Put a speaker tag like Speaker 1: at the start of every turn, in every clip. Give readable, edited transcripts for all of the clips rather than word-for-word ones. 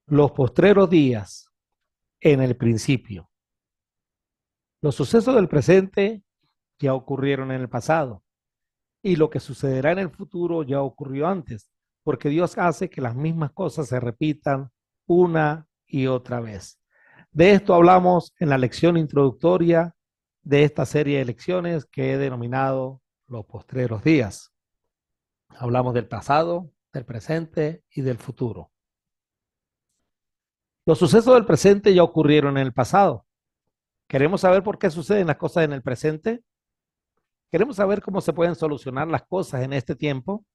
Speaker 1: Los postreros días en el principio. Los sucesos del presente ya ocurrieron en el pasado y lo que sucederá en el futuro ya ocurrió antes, porque Dios hace que las mismas cosas se repitan una y otra vez. De esto hablamos en la lección introductoria de esta serie de lecciones que he denominado los postreros días. Hablamos del pasado, del presente y del futuro. Los sucesos del presente ya ocurrieron en el pasado. ¿Queremos saber por qué suceden las cosas en el presente? ¿Queremos saber cómo se pueden solucionar las cosas en este tiempo?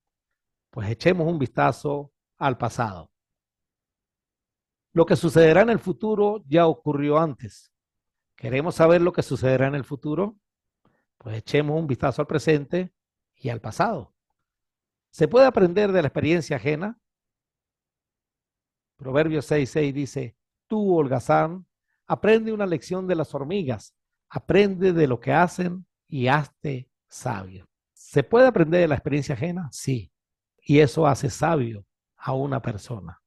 Speaker 1: Pues echemos un vistazo al pasado. Lo que sucederá en el futuro ya ocurrió antes. ¿Queremos saber lo que sucederá en el futuro? Pues echemos un vistazo al presente y al pasado. ¿Se puede aprender de la experiencia ajena? Proverbios 6:6 dice, tú, holgazán, aprende una lección de las hormigas, aprende de lo que hacen y hazte sabio. ¿Se puede aprender de la experiencia ajena? Sí, y eso hace sabio a una persona.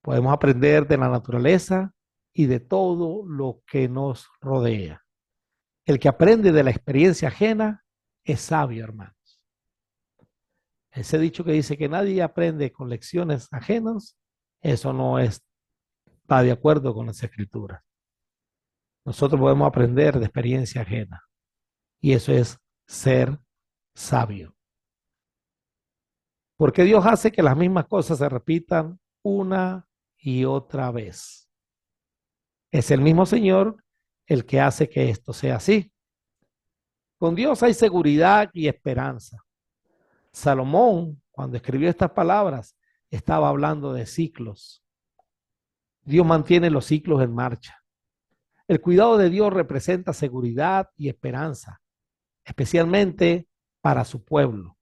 Speaker 1: Podemos aprender de la naturaleza y de todo lo que nos rodea. El que aprende de la experiencia ajena es sabio, hermanos. Ese dicho que dice que nadie aprende con lecciones ajenas, eso no está de acuerdo con las escrituras. Nosotros podemos aprender de experiencia ajena y eso es ser sabio. Porque Dios hace que las mismas cosas se repitan una y otra vez. Es el mismo Señor el que hace que esto sea así. Con Dios hay seguridad y esperanza. Salomón, cuando escribió estas palabras, estaba hablando de ciclos. Dios mantiene los ciclos en marcha. El cuidado de Dios representa seguridad y esperanza, especialmente para su pueblo.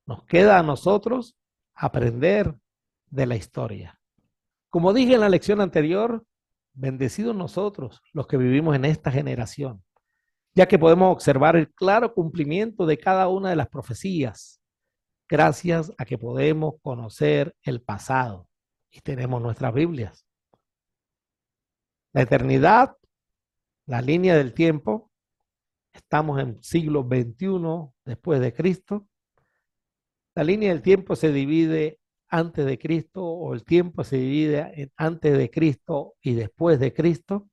Speaker 1: Nos queda a nosotros aprender de la historia. Como dije en la lección anterior, bendecidos nosotros los que vivimos en esta generación, ya que podemos observar el claro cumplimiento de cada una de las profecías, gracias a que podemos conocer el pasado y tenemos nuestras Biblias. La eternidad, la línea del tiempo, estamos en siglo XXI después de Cristo. La línea del tiempo se divide antes de Cristo o el tiempo se divide en antes de Cristo y después de Cristo.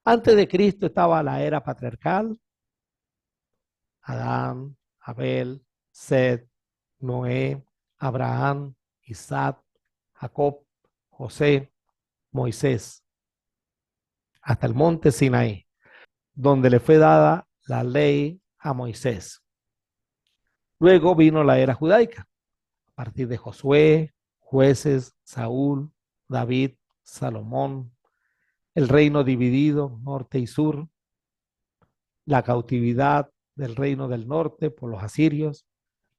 Speaker 1: Antes de Cristo estaba la era patriarcal, Adán, Abel, Set, Noé, Abraham, Isaac, Jacob, José, Moisés, hasta el monte Sinaí, donde le fue dada la ley a Moisés. Luego vino la era judaica, a partir de Josué, jueces, Saúl, David, Salomón, el reino dividido, norte y sur, la cautividad del reino del norte por los asirios,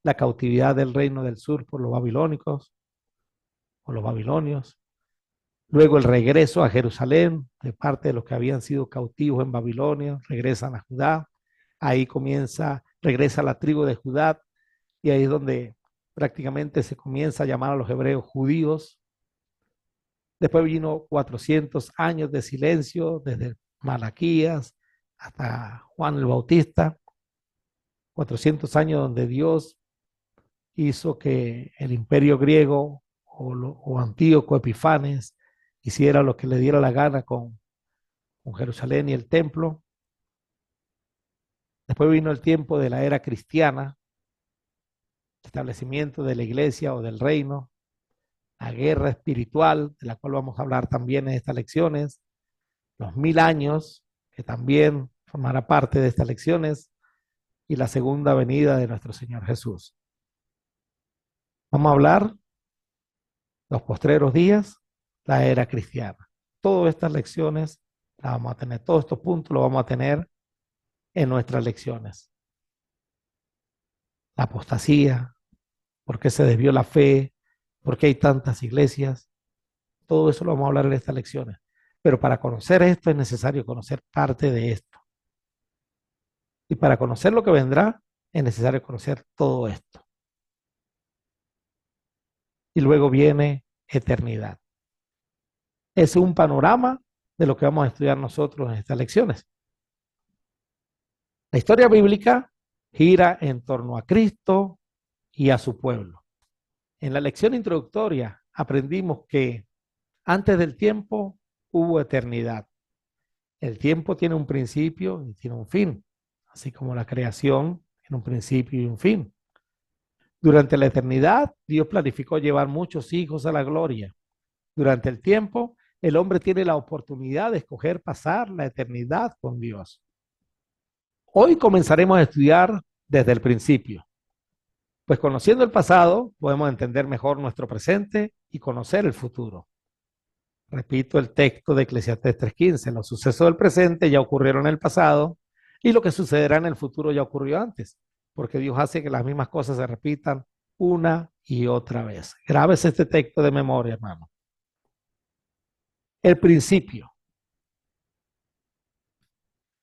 Speaker 1: la cautividad del reino del sur por los babilónicos o los babilonios, luego el regreso a Jerusalén de parte de los que habían sido cautivos en Babilonia, regresan a Judá, ahí regresa la tribu de Judá y ahí es donde prácticamente se comienza a llamar a los hebreos judíos. Después vino 400 años de silencio desde Malaquías hasta Juan el Bautista, 400 años donde Dios hizo que el imperio griego o Antíoco Epifanes hiciera lo que le diera la gana con Jerusalén y el templo. Después vino el tiempo de la era cristiana, establecimiento de la iglesia o del reino, la guerra espiritual, de la cual vamos a hablar también en estas lecciones, los 1000 años, que también formará parte de estas lecciones, y la segunda venida de nuestro Señor Jesús. Vamos a hablar los postreros días, la era cristiana. Todas estas lecciones las vamos a tener, todos estos puntos los vamos a tener en nuestras lecciones. La apostasía, por qué se desvió la fe, por qué hay tantas iglesias, todo eso lo vamos a hablar en estas lecciones. Pero para conocer esto es necesario conocer parte de esto. Y para conocer lo que vendrá es necesario conocer todo esto. Y luego viene eternidad. Es un panorama de lo que vamos a estudiar nosotros en estas lecciones. La historia bíblica gira en torno a Cristo y a su pueblo. En la lección introductoria aprendimos que antes del tiempo hubo eternidad. El tiempo tiene un principio y tiene un fin, así como la creación tiene un principio y un fin. Durante la eternidad, Dios planificó llevar muchos hijos a la gloria. Durante el tiempo, el hombre tiene la oportunidad de escoger pasar la eternidad con Dios. Hoy comenzaremos a estudiar desde el principio, pues conociendo el pasado podemos entender mejor nuestro presente y conocer el futuro. Repito el texto de Eclesiastés 3:15, los sucesos del presente ya ocurrieron en el pasado y lo que sucederá en el futuro ya ocurrió antes, porque Dios hace que las mismas cosas se repitan una y otra vez. Grábese este texto de memoria, hermano. El principio.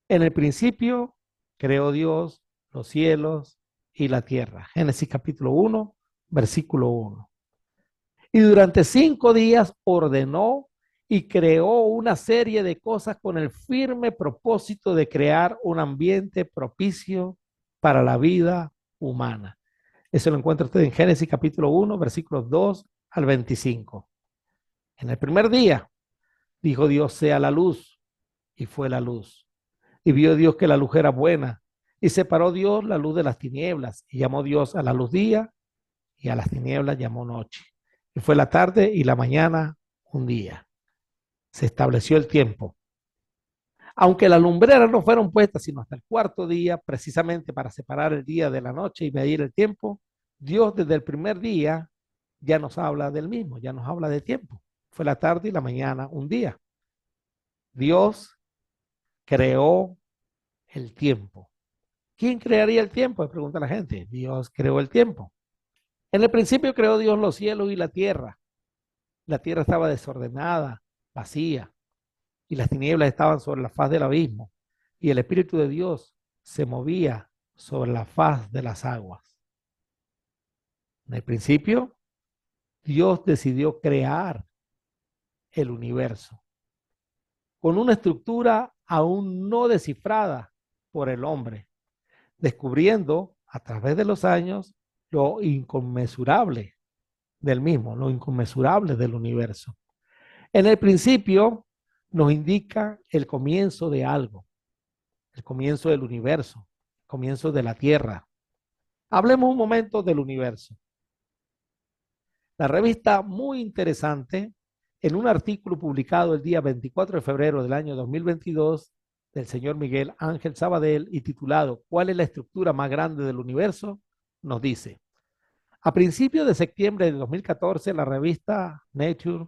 Speaker 1: En el principio creó Dios los cielos y la tierra. Génesis capítulo 1, versículo 1. Y durante 5 días ordenó y creó una serie de cosas con el firme propósito de crear un ambiente propicio para la vida humana. Eso lo encuentra usted en Génesis capítulo 1, versículos 2 al 25. En el primer día dijo Dios, sea la luz, y fue la luz. Y vio Dios que la luz era buena, y separó Dios la luz de las tinieblas, y llamó Dios a la luz día, y a las tinieblas llamó noche. Y fue la tarde y la mañana un día. Se estableció el tiempo. Aunque las lumbreras no fueron puestas sino hasta el cuarto día, precisamente para separar el día de la noche y medir el tiempo, Dios desde el primer día ya nos habla del mismo, ya nos habla de tiempo. Fue la tarde y la mañana un día. Dios creó el tiempo. ¿Quién crearía el tiempo? Me pregunta la gente. Dios creó el tiempo. En el principio creó Dios los cielos y la tierra. La tierra estaba desordenada, vacía, y las tinieblas estaban sobre la faz del abismo, y el Espíritu de Dios se movía sobre la faz de las aguas. En el principio, Dios decidió crear el universo con una estructura aún no descifrada por el hombre, descubriendo a través de los años lo inconmensurable del mismo, lo inconmensurable del universo. En el principio nos indica el comienzo de algo, el comienzo del universo, el comienzo de la Tierra. Hablemos un momento del universo. La revista Muy Interesante, en un artículo publicado el día 24 de febrero del año 2022 del señor Miguel Ángel Sabadell y titulado ¿Cuál es la estructura más grande del universo?, nos dice: a principios de septiembre de 2014, la revista Nature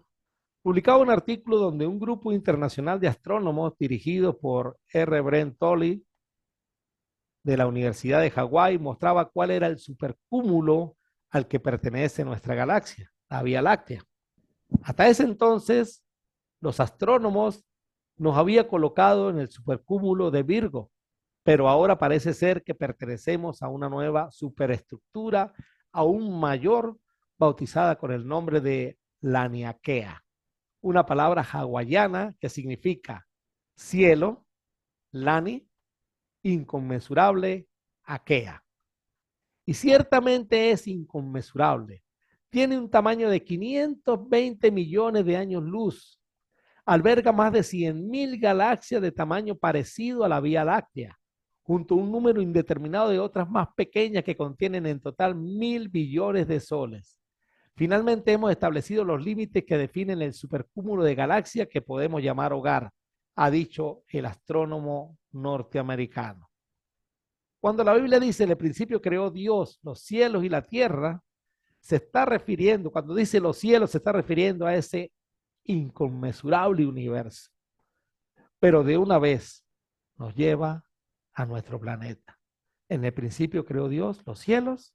Speaker 1: publicaba un artículo donde un grupo internacional de astrónomos dirigido por R. Brent Tolley de la Universidad de Hawái mostraba cuál era el supercúmulo al que pertenece nuestra galaxia, la Vía Láctea. Hasta ese entonces, los astrónomos nos habían colocado en el supercúmulo de Virgo, pero ahora parece ser que pertenecemos a una nueva superestructura aún mayor, bautizada con el nombre de Laniakea, una palabra hawaiana que significa cielo, Lani, inconmensurable, Akea. Y ciertamente es inconmensurable. Tiene un tamaño de 520 millones de años luz. Alberga más de 100,000 galaxias de tamaño parecido a la Vía Láctea, junto a un número indeterminado de otras más pequeñas que contienen en total 1,000 billones de soles. Finalmente hemos establecido los límites que definen el supercúmulo de galaxias que podemos llamar hogar, ha dicho el astrónomo norteamericano. Cuando la Biblia dice, en el principio creó Dios los cielos y la tierra, se está refiriendo, cuando dice los cielos, se está refiriendo a ese inconmensurable universo. Pero de una vez nos lleva a nuestro planeta. En el principio creó Dios los cielos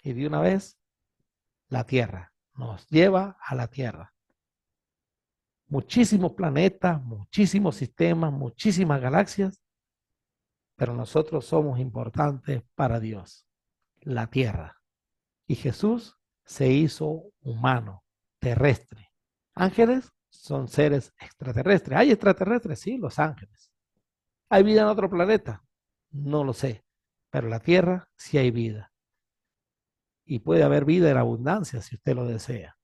Speaker 1: y de una vez la tierra. Nos lleva a la tierra. Muchísimos planetas, muchísimos sistemas, muchísimas galaxias, pero nosotros somos importantes para Dios, la tierra. Y Jesús se hizo humano, terrestre, Ángeles son seres extraterrestres. ¿Hay extraterrestres? Sí, los ángeles. ¿Hay vida en otro planeta? No lo sé. Pero en la Tierra sí hay vida. Y puede haber vida en abundancia si usted lo desea,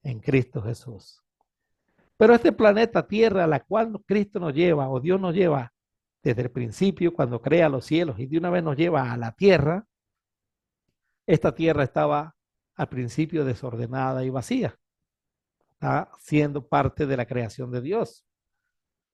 Speaker 1: en Cristo Jesús. Pero este planeta Tierra, a la cual Cristo nos lleva, o Dios nos lleva desde el principio, cuando crea los cielos y de una vez nos lleva a la Tierra, esta Tierra estaba al principio desordenada y vacía. Está siendo parte de la creación de Dios.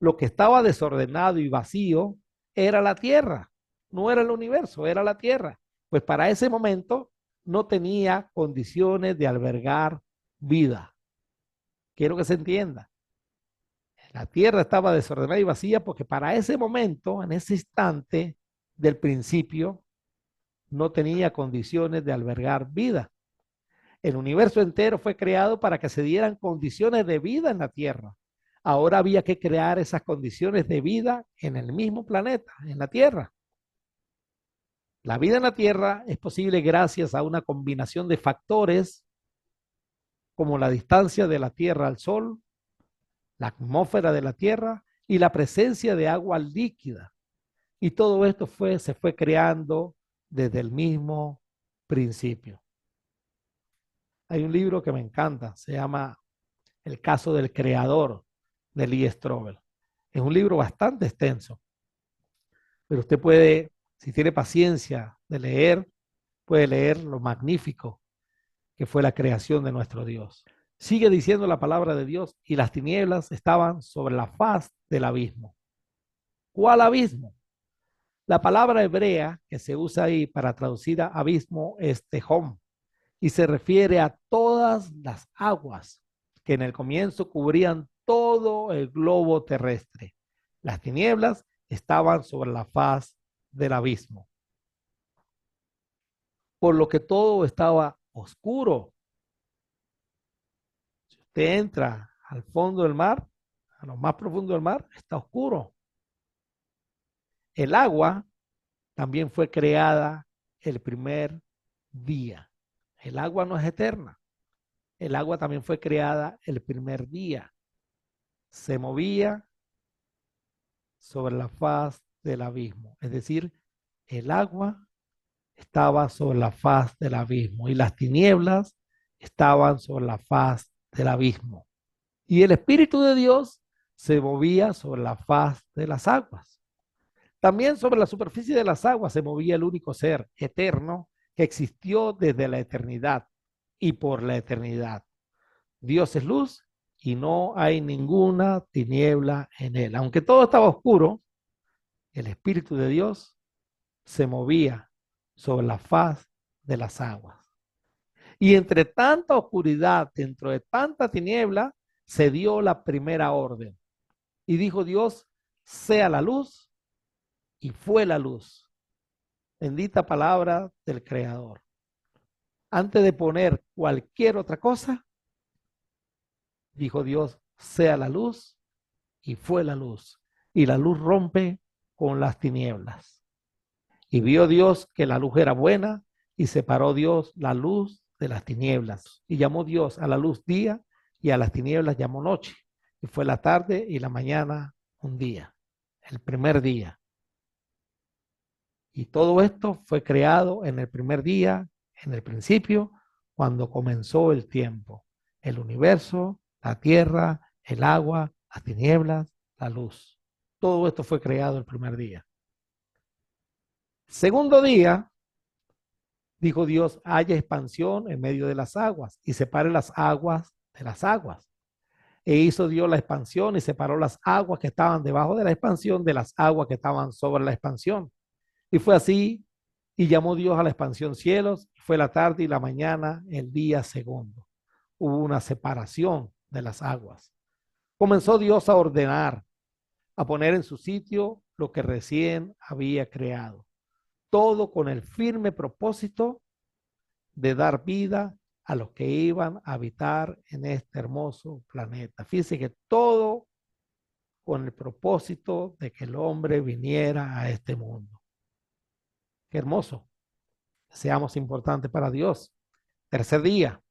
Speaker 1: Lo que estaba desordenado y vacío era la Tierra, no era el universo, era la Tierra. Pues para ese momento no tenía condiciones de albergar vida. Quiero que se entienda. La tierra estaba desordenada y vacía porque para ese momento, en ese instante del principio, no tenía condiciones de albergar vida. El universo entero fue creado para que se dieran condiciones de vida en la tierra. Ahora había que crear esas condiciones de vida en el mismo planeta, en la tierra. La vida en la tierra es posible gracias a una combinación de factores como la distancia de la tierra al sol, la atmósfera de la tierra y la presencia de agua líquida. Y todo esto se fue creando desde el mismo principio. Hay un libro que me encanta, se llama El caso del creador, de Lee Strobel. Es un libro bastante extenso, pero usted puede, si tiene paciencia de leer, puede leer lo magnífico que fue la creación de nuestro Dios. Sigue diciendo la palabra de Dios, y las tinieblas estaban sobre la faz del abismo. ¿Cuál abismo? La palabra hebrea que se usa ahí para traducir a abismo es tehom y se refiere a todas las aguas que en el comienzo cubrían todo el globo terrestre. Las tinieblas estaban sobre la faz del abismo, por lo que todo estaba oscuro. Si usted entra al fondo del mar, a lo más profundo del mar, está oscuro. El agua también fue creada el primer día. El agua no es eterna. El agua también fue creada el primer día. Se movía sobre la faz del abismo. Es decir, el agua estaba sobre la faz del abismo y las tinieblas estaban sobre la faz del abismo. Y el Espíritu de Dios se movía sobre la faz de las aguas. También sobre la superficie de las aguas se movía el único ser eterno que existió desde la eternidad y por la eternidad. Dios es luz y no hay ninguna tiniebla en él. Aunque todo estaba oscuro, el Espíritu de Dios se movía sobre la faz de las aguas. Y entre tanta oscuridad, dentro de tanta tiniebla, se dio la primera orden. Y dijo Dios, sea la luz, y fue la luz. Bendita palabra del Creador. Antes de poner cualquier otra cosa, dijo Dios, sea la luz, y fue la luz. Y la luz rompe con las tinieblas. Y vio Dios que la luz era buena, y separó Dios la luz de las tinieblas. Y llamó Dios a la luz día, y a las tinieblas llamó noche. Y fue la tarde y la mañana un día, el primer día. Y todo esto fue creado en el primer día, en el principio, cuando comenzó el tiempo. El universo, la tierra, el agua, las tinieblas, la luz. Todo esto fue creado el primer día. Segundo día, dijo Dios, haya expansión en medio de las aguas y separe las aguas de las aguas. E hizo Dios la expansión y separó las aguas que estaban debajo de la expansión de las aguas que estaban sobre la expansión. Y fue así, y llamó Dios a la expansión cielos, y fue la tarde y la mañana el día segundo. Hubo una separación de las aguas. Comenzó Dios a ordenar, a poner en su sitio lo que recién había creado. Todo con el firme propósito de dar vida a los que iban a habitar en este hermoso planeta. Fíjense que todo con el propósito de que el hombre viniera a este mundo. Qué hermoso. Seamos importantes para Dios. Tercer día,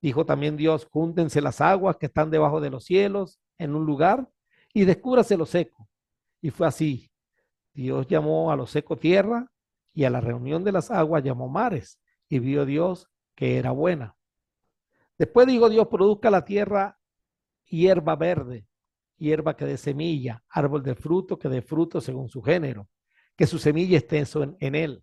Speaker 1: Dijo también Dios, júntense las aguas que están debajo de los cielos en un lugar y descúbrase lo seco. Y fue así. Dios llamó a lo seco tierra y a la reunión de las aguas llamó mares. Y vio Dios que era buena. Después dijo Dios, produzca la tierra hierba verde, hierba que dé semilla, árbol de fruto que dé fruto según su género, que su semilla esté en él,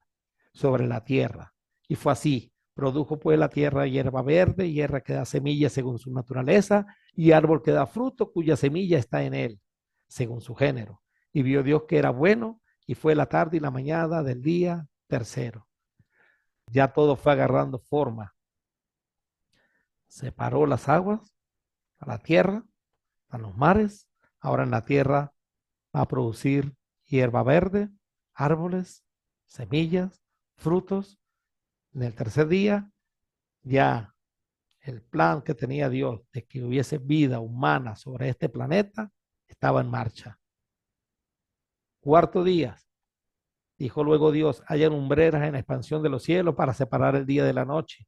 Speaker 1: sobre la tierra. Y fue así. Produjo pues la tierra hierba verde, hierba que da semilla según su naturaleza, y árbol que da fruto cuya semilla está en él, según su género. Y vio Dios que era bueno, y fue la tarde y la mañana del día tercero. Ya todo fue agarrando forma. Separó las aguas a la tierra, a los mares. Ahora en la tierra va a producir hierba verde, árboles, semillas, frutos. En el tercer día ya el plan que tenía Dios de que hubiese vida humana sobre este planeta estaba en marcha. Cuarto día, dijo luego Dios, haya lumbreras en la expansión de los cielos para separar el día de la noche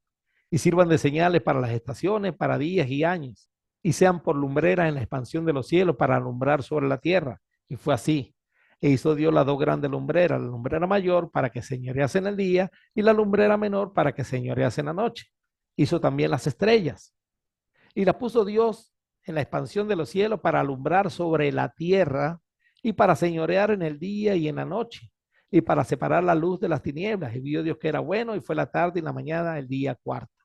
Speaker 1: y sirvan de señales para las estaciones, para días y años, y sean por lumbreras en la expansión de los cielos para alumbrar sobre la tierra. Y fue así. E hizo Dios las dos grandes lumbreras, la lumbrera mayor para que señorease en el día y la lumbrera menor para que señorease en la noche. Hizo también las estrellas y las puso Dios en la expansión de los cielos para alumbrar sobre la tierra y para señorear en el día y en la noche y para separar la luz de las tinieblas. Y vio Dios que era bueno y fue la tarde y la mañana el día cuarto.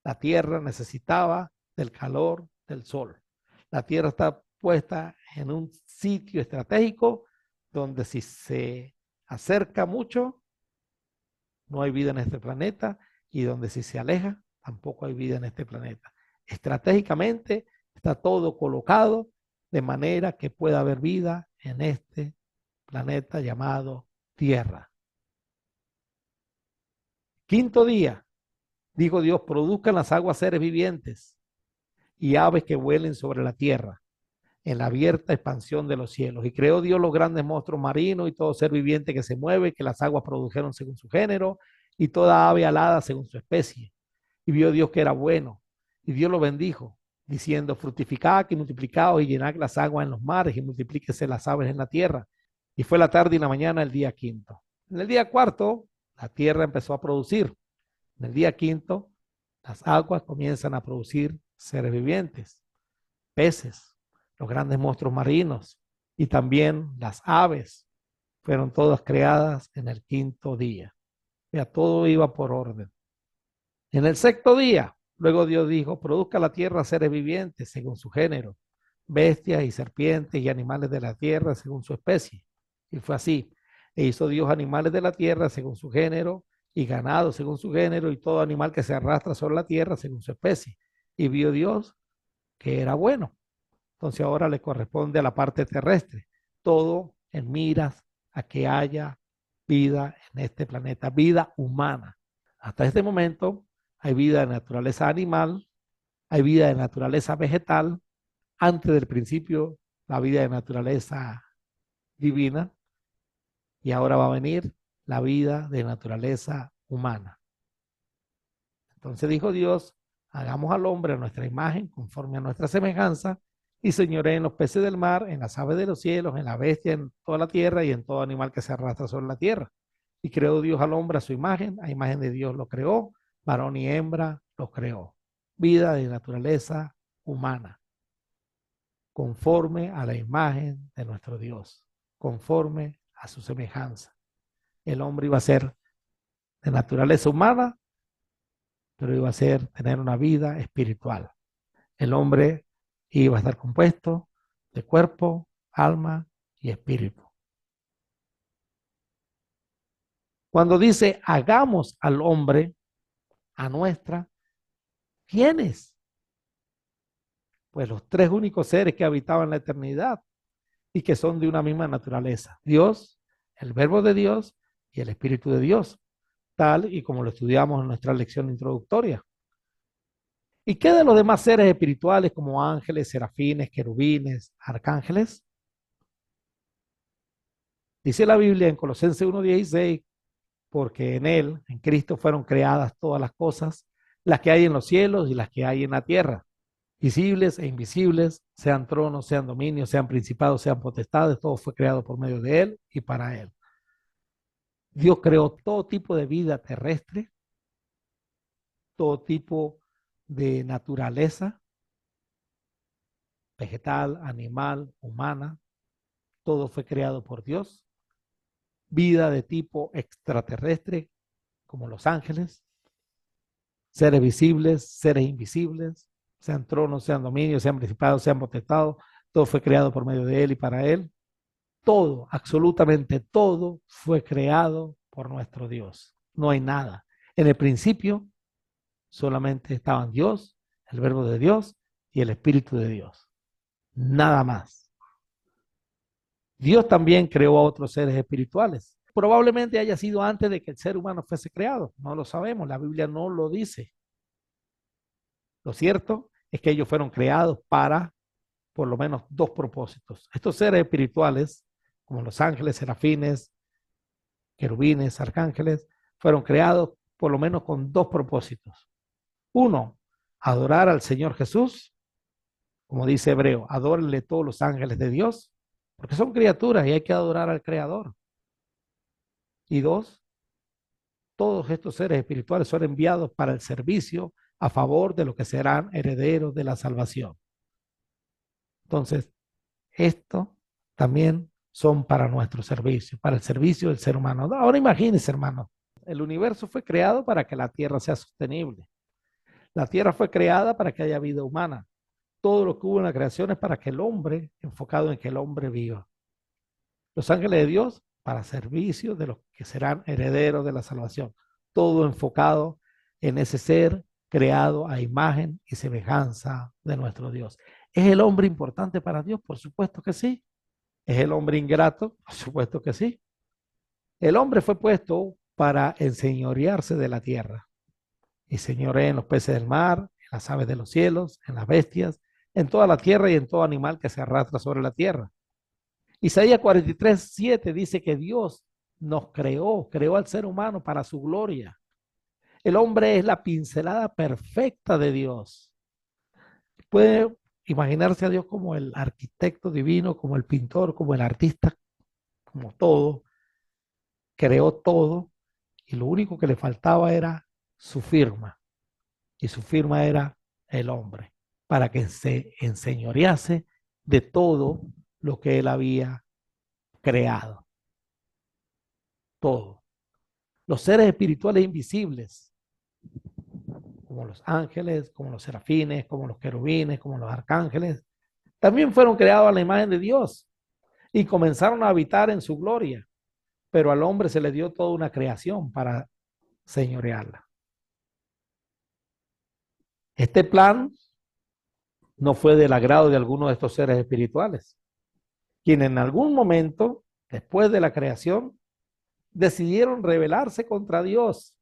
Speaker 1: La tierra necesitaba del calor del sol. La tierra está puesta en un sitio estratégico donde si se acerca mucho, no hay vida en este planeta, y donde si se aleja, tampoco hay vida en este planeta. Estratégicamente está todo colocado de manera que pueda haber vida en este planeta llamado Tierra. Quinto día, dijo Dios, produzcan las aguas seres vivientes y aves que vuelen sobre la tierra en la abierta expansión de los cielos. Y creó Dios los grandes monstruos marinos y todo ser viviente que se mueve, que las aguas produjeron según su género, y toda ave alada según su especie. Y vio Dios que era bueno, y Dios lo bendijo, diciendo, fructificad y multiplicaos y llenad las aguas en los mares y multiplíquese las aves en la tierra. Y fue la tarde y la mañana el día quinto. En el día cuarto, la tierra empezó a producir. En el día quinto, las aguas comienzan a producir seres vivientes, peces, los grandes monstruos marinos y también las aves. Fueron todas creadas en el quinto día. Ya todo iba por orden. En el sexto día, luego Dios dijo, produzca la tierra seres vivientes según su género, bestias y serpientes y animales de la tierra según su especie. Y fue así. E hizo Dios animales de la tierra según su género y ganado según su género y todo animal que se arrastra sobre la tierra según su especie. Y vio Dios que era bueno. Entonces ahora le corresponde a la parte terrestre. Todo en miras a que haya vida en este planeta, vida humana. Hasta este momento hay vida de naturaleza animal, hay vida de naturaleza vegetal, antes del principio la vida de naturaleza divina, y ahora va a venir la vida de naturaleza humana. Entonces dijo Dios, hagamos al hombre a nuestra imagen, conforme a nuestra semejanza, y señoré en los peces del mar, en las aves de los cielos, en la bestia, en toda la tierra y en todo animal que se arrastra sobre la tierra. Y creó Dios al hombre a imagen de Dios lo creó, varón y hembra los creó. Vida de naturaleza humana, conforme a la imagen de nuestro Dios, conforme a su semejanza. El hombre iba a ser de naturaleza humana, pero iba a ser tener una vida espiritual. El hombre iba a estar compuesto de cuerpo, alma y espíritu. Cuando dice hagamos al hombre a nuestra, ¿quiénes? Pues los tres únicos seres que habitaban la eternidad y que son de una misma naturaleza. Dios, el verbo de Dios y el Espíritu de Dios, tal y como lo estudiamos en nuestra lección introductoria. ¿Y qué de los demás seres espirituales como ángeles, serafines, querubines, arcángeles? Dice la Biblia en Colosenses 1:16, porque en Él, en Cristo, fueron creadas todas las cosas, las que hay en los cielos y las que hay en la tierra, visibles e invisibles, sean tronos, sean dominios, sean principados, sean potestades, todo fue creado por medio de Él y para Él. Dios creó todo tipo de vida terrestre, todo tipo de naturaleza, vegetal, animal, humana, todo fue creado por Dios. Vida de tipo extraterrestre, como los ángeles, seres visibles, seres invisibles, sean tronos, sean dominios, sean principados, sean potestados, todo fue creado por medio de Él y para Él. Todo, absolutamente todo fue creado por nuestro Dios. No hay nada. En el principio solamente estaban Dios, el verbo de Dios y el Espíritu de Dios. Nada más. Dios también creó a otros seres espirituales. Probablemente haya sido antes de que el ser humano fuese creado. No lo sabemos, la Biblia no lo dice. Lo cierto es que ellos fueron creados para por lo menos dos propósitos. Estos seres espirituales, como los ángeles, serafines, querubines, arcángeles, fueron creados por lo menos con dos propósitos. Uno, adorar al Señor Jesús, como dice Hebreo, adórenle todos los ángeles de Dios, porque son criaturas y hay que adorar al Creador. Y dos, todos estos seres espirituales son enviados para el servicio a favor de los que serán herederos de la salvación. Entonces, esto también son para nuestro servicio, para el servicio del ser humano. Ahora imagínense, hermano, el universo fue creado para que la tierra sea sostenible. La tierra fue creada para que haya vida humana. Todo lo que hubo en la creación es para que el hombre, enfocado en que el hombre viva. Los ángeles de Dios para servicio de los que serán herederos de la salvación. Todo enfocado en ese ser creado a imagen y semejanza de nuestro Dios. ¿Es el hombre importante para Dios? Por supuesto que sí. ¿Es el hombre ingrato? Por supuesto que sí. El hombre fue puesto para enseñorearse de la tierra y señorea en los peces del mar, en las aves de los cielos, en las bestias, en toda la tierra y en todo animal que se arrastra sobre la tierra. Isaías 43:7 dice que Dios nos creó al ser humano para su gloria. El hombre es la pincelada perfecta de Dios. Puede imaginarse a Dios como el arquitecto divino, como el pintor, como el artista, como todo. Creó todo y lo único que le faltaba era su firma. Y su firma era el hombre, para que se enseñorease de todo lo que él había creado. Todo. Los seres espirituales invisibles, como los ángeles, como los serafines, como los querubines, como los arcángeles, también fueron creados a la imagen de Dios y comenzaron a habitar en su gloria, pero al hombre se le dio toda una creación para señorearla. Este plan no fue del agrado de alguno de estos seres espirituales, quienes en algún momento, después de la creación, decidieron rebelarse contra Dios,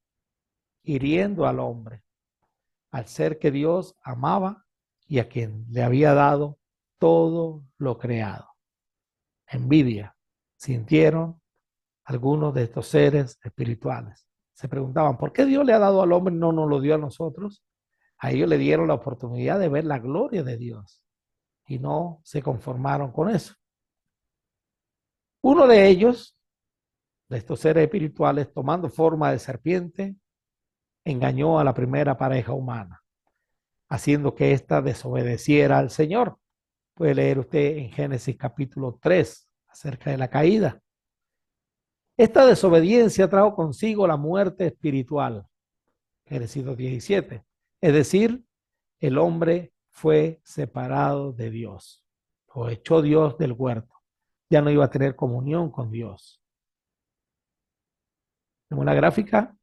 Speaker 1: hiriendo al hombre, al ser que Dios amaba y a quien le había dado todo lo creado. Envidia sintieron algunos de estos seres espirituales. Se preguntaban, ¿por qué Dios le ha dado al hombre y no nos lo dio a nosotros? A ellos le dieron la oportunidad de ver la gloria de Dios y no se conformaron con eso. Uno de ellos, de estos seres espirituales, tomando forma de serpiente, engañó a la primera pareja humana, haciendo que ésta desobedeciera al Señor. Puede leer usted en Génesis capítulo 3 acerca de la caída. Esta desobediencia trajo consigo la muerte espiritual. Génesis 2:17. Es decir, el hombre fue separado de Dios. Lo echó Dios del huerto. Ya no iba a tener comunión con Dios. En una gráfica,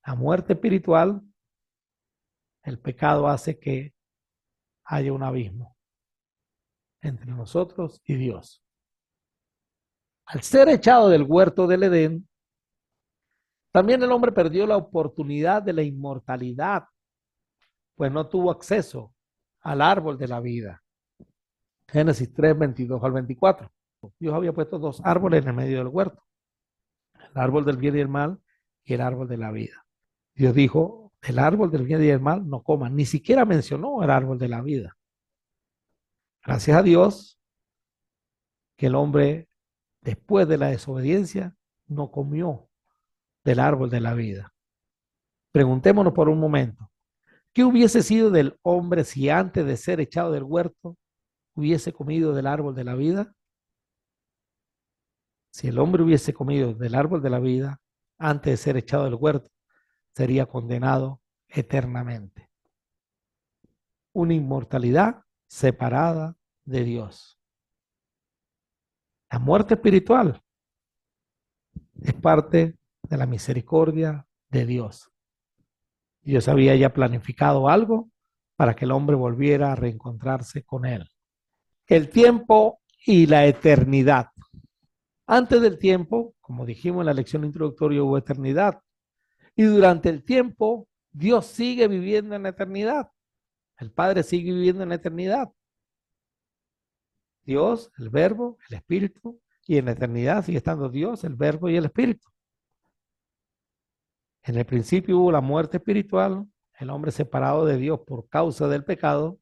Speaker 1: la muerte espiritual, el pecado hace que haya un abismo entre nosotros y Dios. Al ser echado del huerto del Edén, también el hombre perdió la oportunidad de la inmortalidad, pues no tuvo acceso al árbol de la vida. Génesis 3:22-24. Dios había puesto dos árboles en el medio del huerto, el árbol del bien y el mal y el árbol de la vida. Dios dijo, del árbol del bien y del mal no coman. Ni siquiera mencionó el árbol de la vida. Gracias a Dios que el hombre, después de la desobediencia, no comió del árbol de la vida. Preguntémonos por un momento, ¿qué hubiese sido del hombre si antes de ser echado del huerto hubiese comido del árbol de la vida? Si el hombre hubiese comido del árbol de la vida antes de ser echado del huerto, sería condenado eternamente. Una inmortalidad separada de Dios. La muerte espiritual es parte de la misericordia de Dios. Dios había ya planificado algo para que el hombre volviera a reencontrarse con él. El tiempo y la eternidad. Antes del tiempo, como dijimos en la lección introductoria, hubo eternidad. Y durante el tiempo, Dios sigue viviendo en la eternidad. El Padre sigue viviendo en la eternidad. Dios, el Verbo, el Espíritu, y en la eternidad sigue estando Dios, el Verbo y el Espíritu. En el principio hubo la muerte espiritual, el hombre separado de Dios por causa del pecado.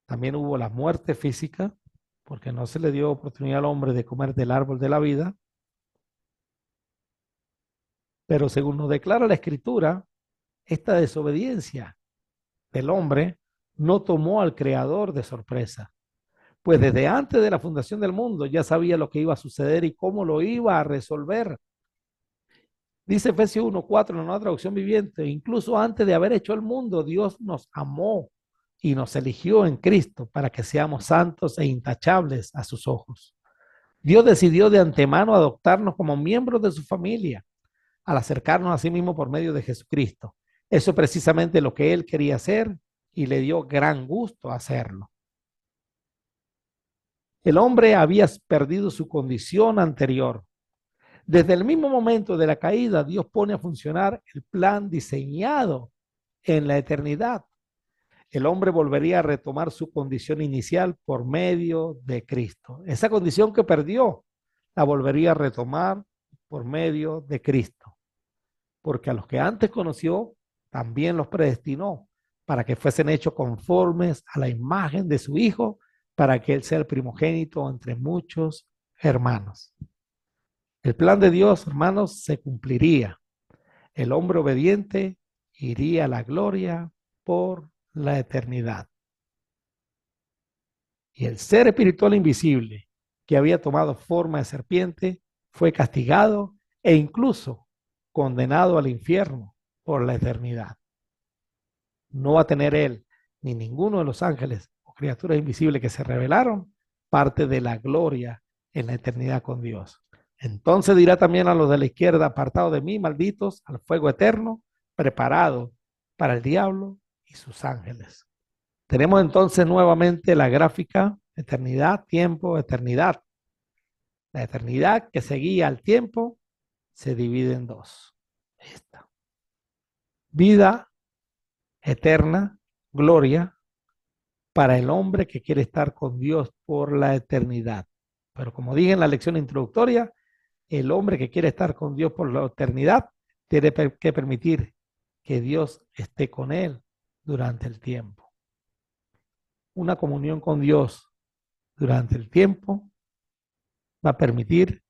Speaker 1: También hubo la muerte física, porque no se le dio oportunidad al hombre de comer del árbol de la vida. Pero según nos declara la Escritura, esta desobediencia del hombre no tomó al Creador de sorpresa, pues desde antes de la fundación del mundo ya sabía lo que iba a suceder y cómo lo iba a resolver. Dice Efesios 1:4 en la nueva traducción viviente, incluso antes de haber hecho el mundo, Dios nos amó y nos eligió en Cristo para que seamos santos e intachables a sus ojos. Dios decidió de antemano adoptarnos como miembros de su familia al acercarnos a sí mismo por medio de Jesucristo. Eso es precisamente lo que él quería hacer y le dio gran gusto hacerlo. El hombre había perdido su condición anterior. Desde el mismo momento de la caída, Dios pone a funcionar el plan diseñado en la eternidad. El hombre volvería a retomar su condición inicial por medio de Cristo. Esa condición que perdió, la volvería a retomar por medio de Cristo. Porque a los que antes conoció, también los predestinó para que fuesen hechos conformes a la imagen de su Hijo, para que él sea el primogénito entre muchos hermanos. El plan de Dios, hermanos, se cumpliría. El hombre obediente iría a la gloria por la eternidad. Y el ser espiritual invisible que había tomado forma de serpiente fue castigado e incluso condenado al infierno por la eternidad. No va a tener él ni ninguno de los ángeles o criaturas invisibles que se revelaron parte de la gloria en la eternidad con Dios. Entonces dirá también a los de la izquierda, apartados de mí, malditos, al fuego eterno, preparado para el diablo y sus ángeles. Tenemos entonces nuevamente la gráfica eternidad, tiempo, eternidad. La eternidad que seguía al tiempo se divide en dos. Esta. Vida eterna, gloria, para el hombre que quiere estar con Dios por la eternidad. Pero como dije en la lección introductoria, el hombre que quiere estar con Dios por la eternidad tiene que permitir que Dios esté con él durante el tiempo. Una comunión con Dios durante el tiempo va a permitir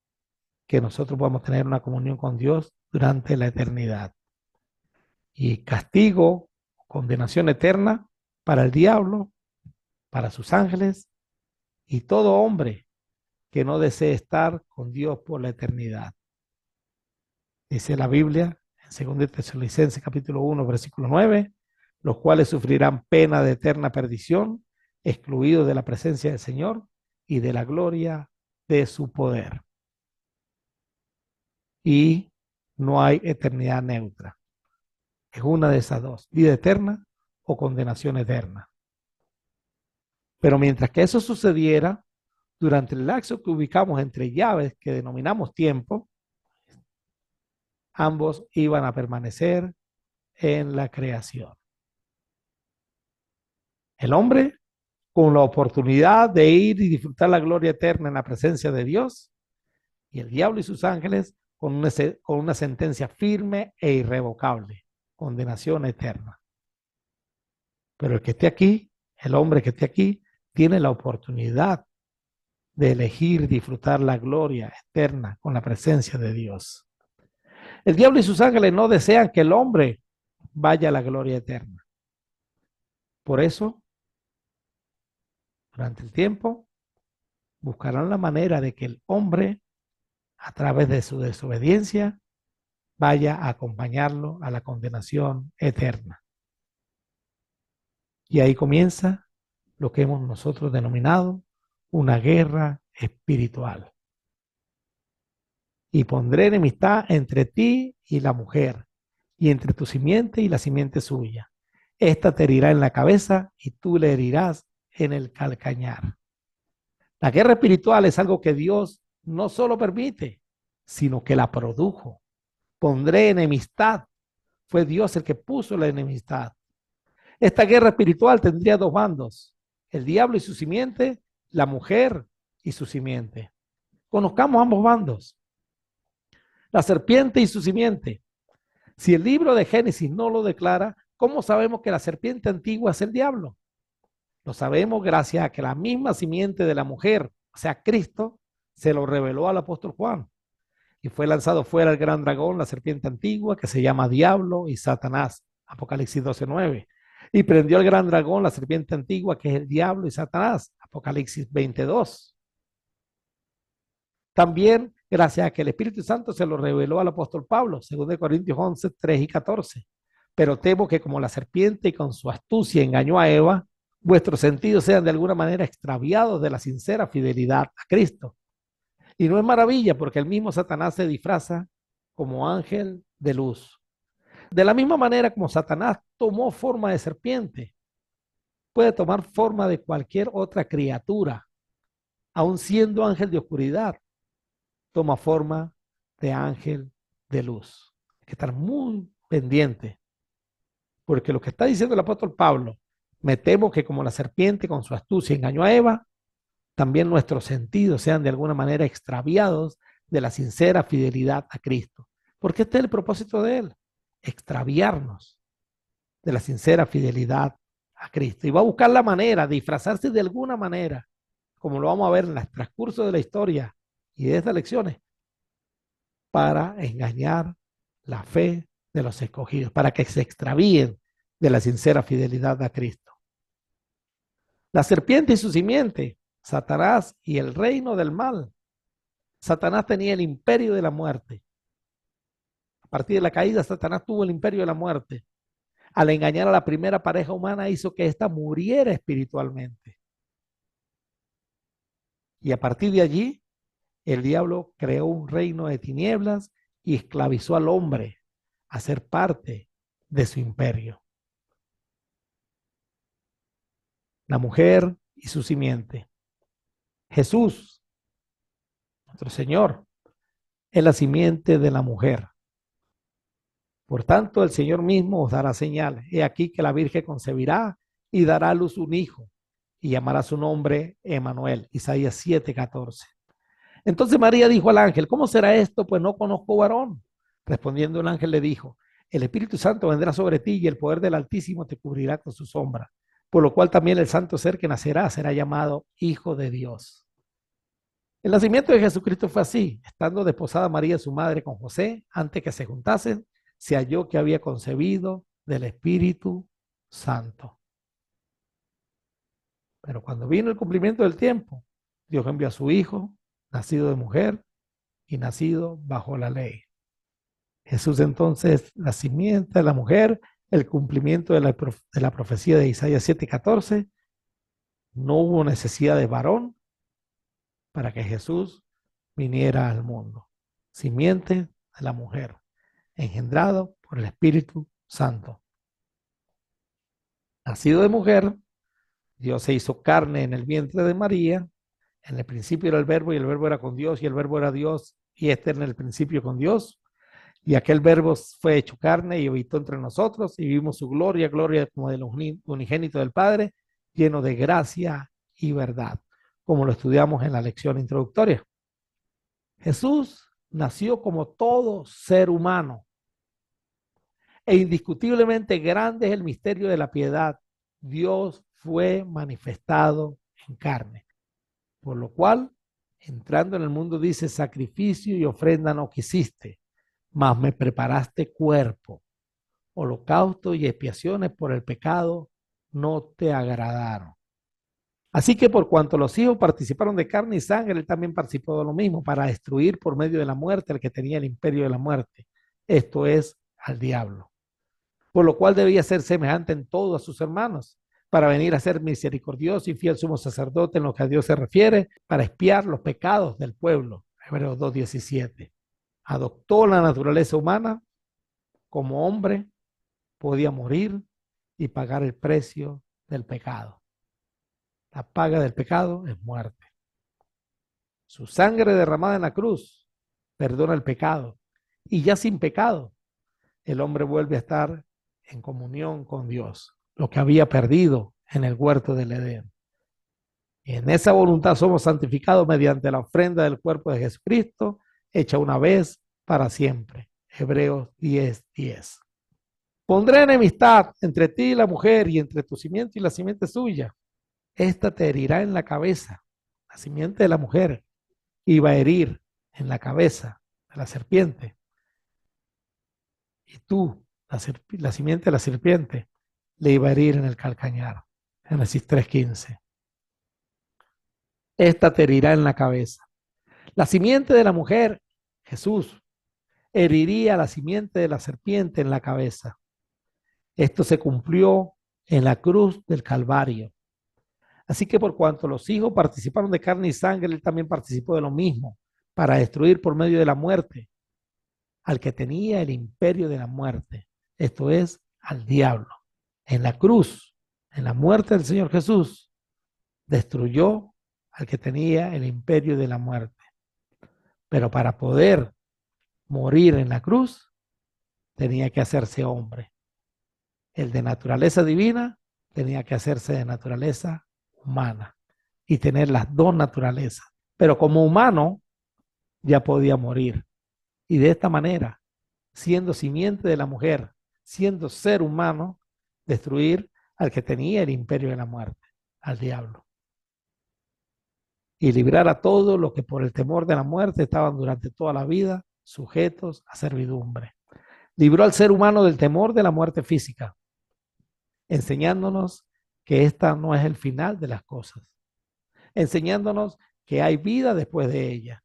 Speaker 1: que nosotros podamos tener una comunión con Dios durante la eternidad. Y castigo, condenación eterna para el diablo, para sus ángeles y todo hombre que no desee estar con Dios por la eternidad. Dice la Biblia en 2 Tesalonicenses capítulo 1, versículo 9, los cuales sufrirán pena de eterna perdición, excluidos de la presencia del Señor y de la gloria de su poder. Y no hay eternidad neutra. Es una de esas dos, vida eterna o condenación eterna. Pero mientras que eso sucediera, durante el lapso que ubicamos entre llaves que denominamos tiempo, ambos iban a permanecer en la creación. El hombre con la oportunidad de ir y disfrutar la gloria eterna en la presencia de Dios, y el diablo y sus ángeles con una sentencia firme e irrevocable. condenación eterna. Pero el que esté aquí, el hombre que esté aquí, tiene la oportunidad de elegir disfrutar la gloria eterna con la presencia de Dios. El diablo y sus ángeles no desean que el hombre vaya a la gloria eterna. Por eso, durante el tiempo, buscarán la manera de que el hombre, a través de su desobediencia, vaya a acompañarlo a la condenación eterna. Y ahí comienza lo que hemos nosotros denominado una guerra espiritual. Y pondré enemistad entre ti y la mujer, y entre tu simiente y la simiente suya. Esta te herirá en la cabeza y tú le herirás en el calcañar. La guerra espiritual es algo que Dios no solo permite, sino que la produjo. Pondré enemistad. Fue Dios el que puso la enemistad. Esta guerra espiritual tendría dos bandos, el diablo y su simiente, la mujer y su simiente. Conozcamos ambos bandos. La serpiente y su simiente. Si el libro de Génesis no lo declara, ¿cómo sabemos que la serpiente antigua es el diablo? Lo sabemos gracias a que la misma simiente de la mujer, o sea, Cristo, se lo reveló al apóstol Juan. Y fue lanzado fuera el gran dragón, la serpiente antigua, que se llama Diablo y Satanás. Apocalipsis 12:9. Y prendió al gran dragón, la serpiente antigua, que es el diablo y Satanás. Apocalipsis 22. También gracias a que el Espíritu Santo se lo reveló al apóstol Pablo, 2 Corintios 11, 3 y 14. Pero temo que como la serpiente y con su astucia engañó a Eva, vuestros sentidos sean de alguna manera extraviados de la sincera fidelidad a Cristo. Y no es maravilla porque el mismo Satanás se disfraza como ángel de luz. De la misma manera como Satanás tomó forma de serpiente, puede tomar forma de cualquier otra criatura, aun siendo ángel de oscuridad, toma forma de ángel de luz. Hay que estar muy pendiente, porque lo que está diciendo el apóstol Pablo, me temo que como la serpiente con su astucia engañó a Eva, también nuestros sentidos sean de alguna manera extraviados de la sincera fidelidad a Cristo. Porque este es el propósito de él, extraviarnos de la sincera fidelidad a Cristo. Y va a buscar la manera de disfrazarse de alguna manera, como lo vamos a ver en el transcurso de la historia y de estas lecciones, para engañar la fe de los escogidos, para que se extravíen de la sincera fidelidad a Cristo. La serpiente y su simiente, Satanás y el reino del mal. Satanás tenía el imperio de la muerte. A partir de la caída, Satanás tuvo el imperio de la muerte. Al engañar a la primera pareja humana, hizo que ésta muriera espiritualmente. Y a partir de allí, el diablo creó un reino de tinieblas y esclavizó al hombre a ser parte de su imperio. La mujer y su simiente. Jesús, nuestro Señor, es la simiente de la mujer. Por tanto, el Señor mismo os dará señal. He aquí que la Virgen concebirá y dará a luz un hijo y llamará su nombre Emmanuel. Isaías 7:14. Entonces María dijo al ángel, ¿cómo será esto? Pues no conozco varón. Respondiendo el ángel le dijo, el Espíritu Santo vendrá sobre ti y el poder del Altísimo te cubrirá con su sombra. Por lo cual también el santo ser que nacerá será llamado Hijo de Dios. El nacimiento de Jesucristo fue así. Estando desposada María, su madre, con José, antes que se juntasen, se halló que había concebido del Espíritu Santo. Pero cuando vino el cumplimiento del tiempo, Dios envió a su Hijo, nacido de mujer y nacido bajo la ley. Jesús entonces, la simiente de la mujer, el cumplimiento de la profecía de Isaías 7:14, no hubo necesidad de varón para que Jesús viniera al mundo. Simiente de la mujer, engendrado por el Espíritu Santo. Nacido de mujer, Dios se hizo carne en el vientre de María. En el principio era el verbo y el verbo era con Dios y el verbo era Dios y este en el principio con Dios. Y aquel verbo fue hecho carne y habitó entre nosotros y vimos su gloria, gloria como del unigénito del Padre, lleno de gracia y verdad, como lo estudiamos en la lección introductoria. Jesús nació como todo ser humano. E indiscutiblemente grande es el misterio de la piedad. Dios fue manifestado en carne. Por lo cual, entrando en el mundo, dice, sacrificio y ofrenda no quisiste, mas me preparaste cuerpo. Holocausto y expiaciones por el pecado no te agradaron. Así que por cuanto los hijos participaron de carne y sangre, él también participó de lo mismo para destruir por medio de la muerte al que tenía el imperio de la muerte. Esto es al diablo. Por lo cual debía ser semejante en todo a sus hermanos, para venir a ser misericordioso y fiel sumo sacerdote en lo que a Dios se refiere, para expiar los pecados del pueblo. Hebreos 2:17. Adoptó la naturaleza humana como hombre, podía morir y pagar el precio del pecado. La paga del pecado es muerte. Su sangre derramada en la cruz perdona el pecado. Y ya sin pecado, el hombre vuelve a estar en comunión con Dios, lo que había perdido en el huerto del Edén. Y en esa voluntad somos santificados mediante la ofrenda del cuerpo de Jesucristo, hecha una vez para siempre. Hebreos 10:10. Pondré enemistad entre ti y la mujer, y entre tu simiente y la simiente suya. Esta te herirá en la cabeza, la simiente de la mujer, y va a herir en la cabeza de la serpiente. Y tú, la simiente de la serpiente, le iba a herir en el calcañar. Génesis 3:15. Esta te herirá en la cabeza. La simiente de la mujer, Jesús, heriría a la simiente de la serpiente en la cabeza. Esto se cumplió en la cruz del Calvario. Así que por cuanto los hijos participaron de carne y sangre, él también participó de lo mismo, para destruir por medio de la muerte al que tenía el imperio de la muerte, esto es, al diablo. En la cruz, en la muerte del Señor Jesús, destruyó al que tenía el imperio de la muerte. Pero para poder morir en la cruz, tenía que hacerse hombre. El de naturaleza divina tenía que hacerse de naturaleza humana y tener las dos naturalezas. Pero como humano ya podía morir. Y de esta manera, siendo simiente de la mujer, siendo ser humano, destruir al que tenía el imperio de la muerte, al diablo. Y librar a todos los que por el temor de la muerte estaban durante toda la vida sujetos a servidumbre. Libró al ser humano del temor de la muerte física, enseñándonos que esta no es el final de las cosas, enseñándonos que hay vida después de ella.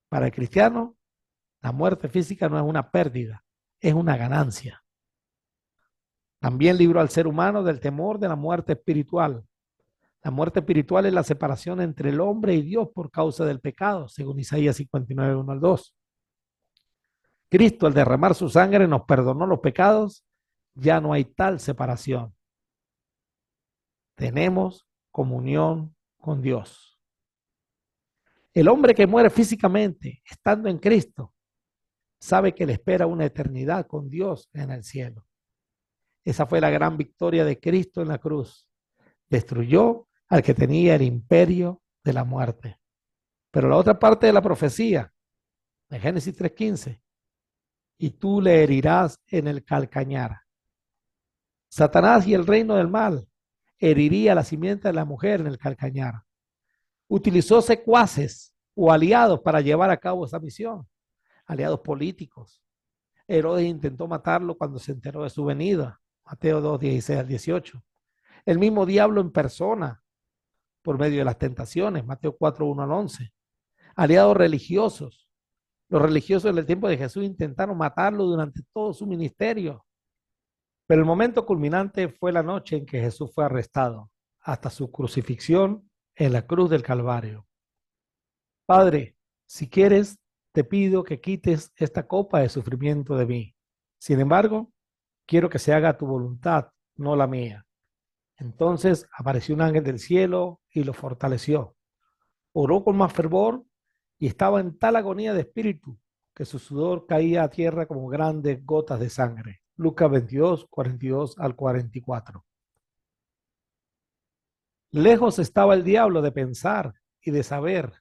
Speaker 1: Para el cristiano, la muerte física no es una pérdida, es una ganancia. También libró al ser humano del temor de la muerte espiritual. La muerte espiritual es la separación entre el hombre y Dios por causa del pecado, según Isaías 59, 1-2. Cristo, al derramar su sangre, nos perdonó los pecados. Ya no hay tal separación. Tenemos comunión con Dios. El hombre que muere físicamente, estando en Cristo, sabe que le espera una eternidad con Dios en el cielo. Esa fue la gran victoria de Cristo en la cruz. Destruyó al que tenía el imperio de la muerte. Pero la otra parte de la profecía, de Génesis 3:15, y tú le herirás en el calcañar. Satanás y el reino del mal heriría a la simiente de la mujer en el calcañar. Utilizó secuaces o aliados para llevar a cabo esa misión, aliados políticos. Herodes intentó matarlo cuando se enteró de su venida, Mateo 2:16-18. El mismo diablo en persona, por medio de las tentaciones, Mateo 4:1-11. Aliados religiosos. Los religiosos en el tiempo de Jesús intentaron matarlo durante todo su ministerio. Pero el momento culminante fue la noche en que Jesús fue arrestado, hasta su crucifixión en la cruz del Calvario. Padre, si quieres, te pido que quites esta copa de sufrimiento de mí. Sin embargo, quiero que se haga tu voluntad, no la mía. Entonces apareció un ángel del cielo y lo fortaleció. Oró con más fervor y estaba en tal agonía de espíritu que su sudor caía a tierra como grandes gotas de sangre. Lucas 22:42-44. Lejos estaba el diablo de pensar y de saber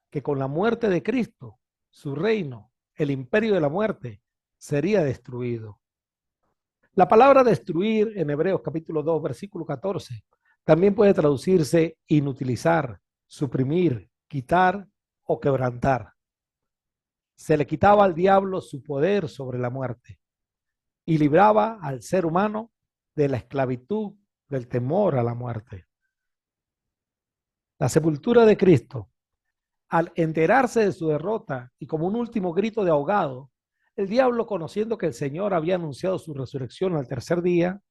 Speaker 1: que con la muerte de Cristo, su reino, el imperio de la muerte, sería destruido. La palabra destruir en Hebreos capítulo 2, versículo 14, también puede traducirse inutilizar, suprimir, quitar o quebrantar. Se le quitaba al diablo su poder sobre la muerte y libraba al ser humano de la esclavitud, del temor a la muerte. La sepultura de Cristo, al enterarse de su derrota y como un último grito de ahogado, el diablo, conociendo que el Señor había anunciado su resurrección al tercer día,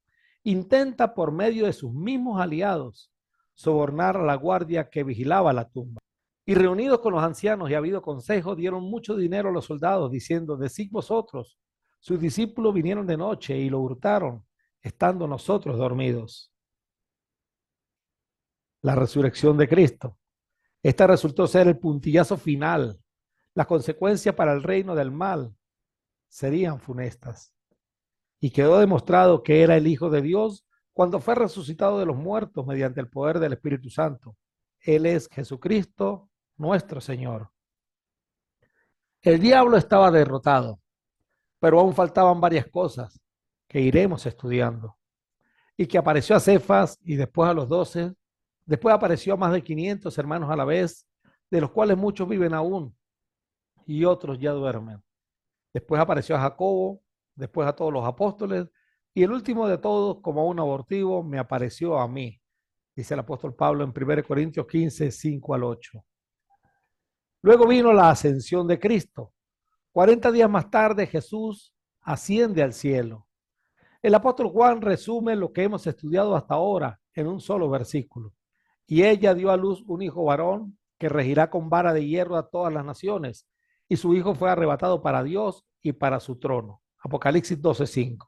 Speaker 1: intenta por medio de sus mismos aliados sobornar a la guardia que vigilaba la tumba. Y reunidos con los ancianos y habido consejo, dieron mucho dinero a los soldados, diciendo: decid vosotros, sus discípulos vinieron de noche y lo hurtaron, estando nosotros dormidos. La resurrección de Cristo. Esta resultó ser el puntillazo final. Las consecuencias para el reino del mal serían funestas. Y quedó demostrado que era el Hijo de Dios cuando fue resucitado de los muertos mediante el poder del Espíritu Santo. Él es Jesucristo, nuestro Señor. El diablo estaba derrotado, pero aún faltaban varias cosas que iremos estudiando. Y que apareció a Cefas y después a los 12. Después apareció a más de 500 hermanos a la vez, de los cuales muchos viven aún y otros ya duermen. Después apareció a Jacobo, después a todos los apóstoles, y el último de todos, como un abortivo, me apareció a mí, dice el apóstol Pablo en 1 Corintios 15, 5 al 8. Luego vino la ascensión de Cristo. 40 días más tarde Jesús asciende al cielo. El apóstol Juan resume lo que hemos estudiado hasta ahora en un solo versículo. Y ella dio a luz un hijo varón que regirá con vara de hierro a todas las naciones, y su hijo fue arrebatado para Dios y para su trono. Apocalipsis 12:5.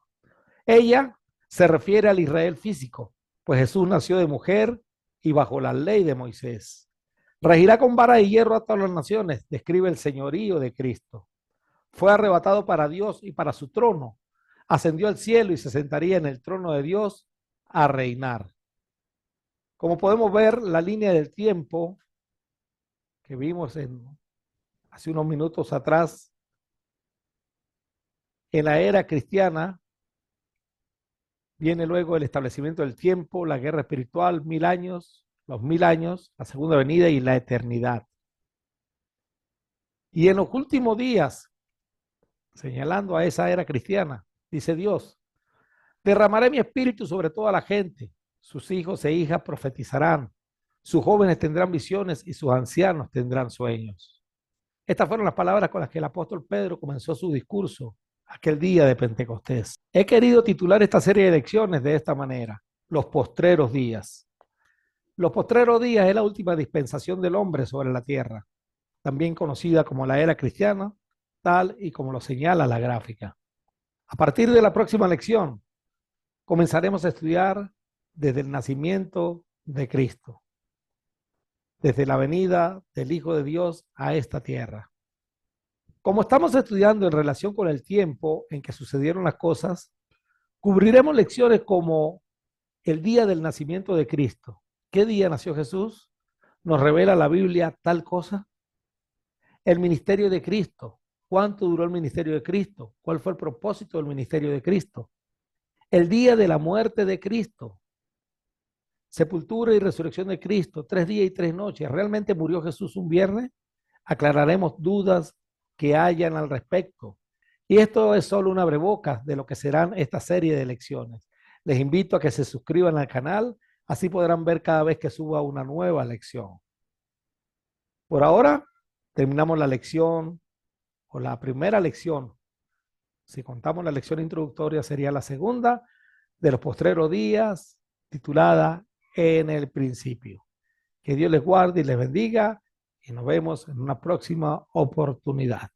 Speaker 1: Ella se refiere al Israel físico, pues Jesús nació de mujer y bajo la ley de Moisés. Regirá con vara de hierro a todas las naciones, describe el señorío de Cristo. Fue arrebatado para Dios y para su trono. Ascendió al cielo y se sentaría en el trono de Dios a reinar. Como podemos ver, la línea del tiempo que vimos hace unos minutos atrás, en la era cristiana, viene luego el establecimiento del tiempo, la guerra espiritual, 1000 años, los 1000 años, la segunda venida y la eternidad. Y en los últimos días, señalando a esa era cristiana, dice Dios: derramaré mi espíritu sobre toda la gente, sus hijos e hijas profetizarán, sus jóvenes tendrán visiones y sus ancianos tendrán sueños. Estas fueron las palabras con las que el apóstol Pedro comenzó su discurso aquel día de Pentecostés. He querido titular esta serie de lecciones de esta manera: los postreros días. Los postreros días es la última dispensación del hombre sobre la tierra, también conocida como la era cristiana, tal y como lo señala la gráfica. A partir de la próxima lección, comenzaremos a estudiar desde el nacimiento de Cristo, desde la venida del Hijo de Dios a esta tierra. Como estamos estudiando en relación con el tiempo en que sucedieron las cosas, cubriremos lecciones como el día del nacimiento de Cristo. ¿Qué día nació Jesús? ¿Nos revela la Biblia tal cosa? El ministerio de Cristo. ¿Cuánto duró el ministerio de Cristo? ¿Cuál fue el propósito del ministerio de Cristo? El día de la muerte de Cristo. Sepultura y resurrección de Cristo, 3 días y 3 noches. ¿Realmente murió Jesús un viernes? Aclararemos dudas que hayan al respecto. Y esto es solo una abrebocas de lo que serán esta serie de lecciones. Les invito a que se suscriban al canal, así podrán ver cada vez que suba una nueva lección. Por ahora, terminamos la lección o la primera lección. Si contamos la lección introductoria, sería la segunda de los postreros días, titulada En el principio. Que Dios les guarde y les bendiga y nos vemos en una próxima oportunidad.